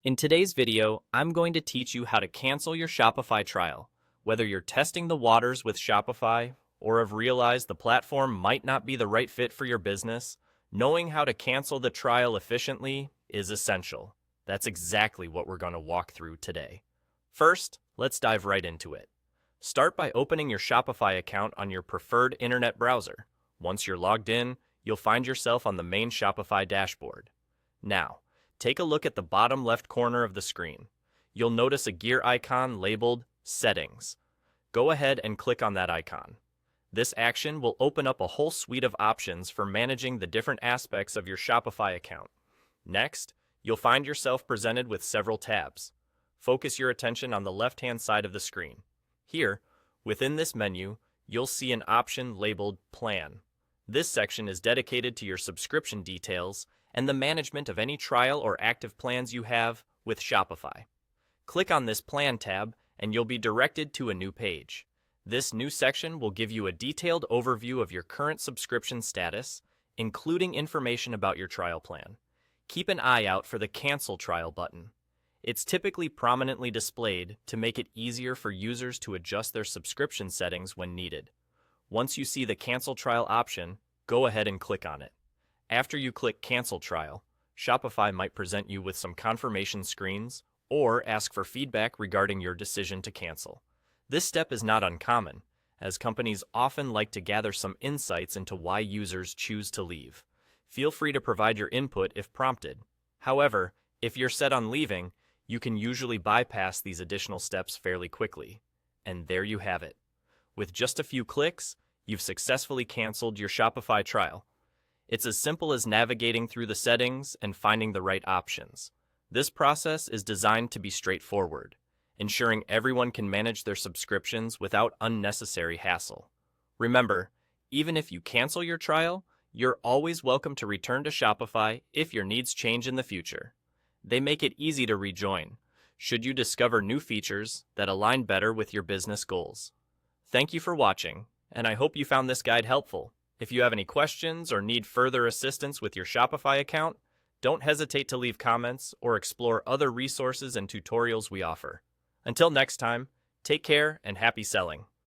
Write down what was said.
In today's video, I'm going to teach you how to cancel your Shopify trial. Whether you're testing the waters with Shopify or have realized the platform might not be the right fit for your business, knowing how to cancel the trial efficiently is essential. That's exactly what we're going to walk through today. First, let's dive right into it. Start by opening your Shopify account on your preferred internet browser. Once you're logged in, you'll find yourself on the main Shopify dashboard. Now, take a look at the bottom left corner of the screen. You'll notice a gear icon labeled Settings. Go ahead and click on that icon. This action will open up a whole suite of options for managing the different aspects of your Shopify account. Next, you'll find yourself presented with several tabs. Focus your attention on the left-hand side of the screen. Here, within this menu, you'll see an option labeled Plan. This section is dedicated to your subscription details and the management of any trial or active plans you have with Shopify. Click on this Plan tab and you'll be directed to a new page. This new section will give you a detailed overview of your current subscription status, including information about your trial plan. Keep an eye out for the Cancel Trial button. It's typically prominently displayed to make it easier for users to adjust their subscription settings when needed. Once you see the Cancel Trial option, go ahead and click on it. After you click Cancel Trial, Shopify might present you with some confirmation screens or ask for feedback regarding your decision to cancel. This step is not uncommon, as companies often like to gather some insights into why users choose to leave. Feel free to provide your input if prompted. However, if you're set on leaving, you can usually bypass these additional steps fairly quickly. And there you have it. With just a few clicks, you've successfully canceled your Shopify trial. It's as simple as navigating through the settings and finding the right options. This process is designed to be straightforward, ensuring everyone can manage their subscriptions without unnecessary hassle. Remember, even if you cancel your trial, you're always welcome to return to Shopify if your needs change in the future. They make it easy to rejoin, should you discover new features that align better with your business goals. Thank you for watching, and I hope you found this guide helpful. If you have any questions or need further assistance with your Shopify account, don't hesitate to leave comments or explore other resources and tutorials we offer. Until next time, take care and happy selling.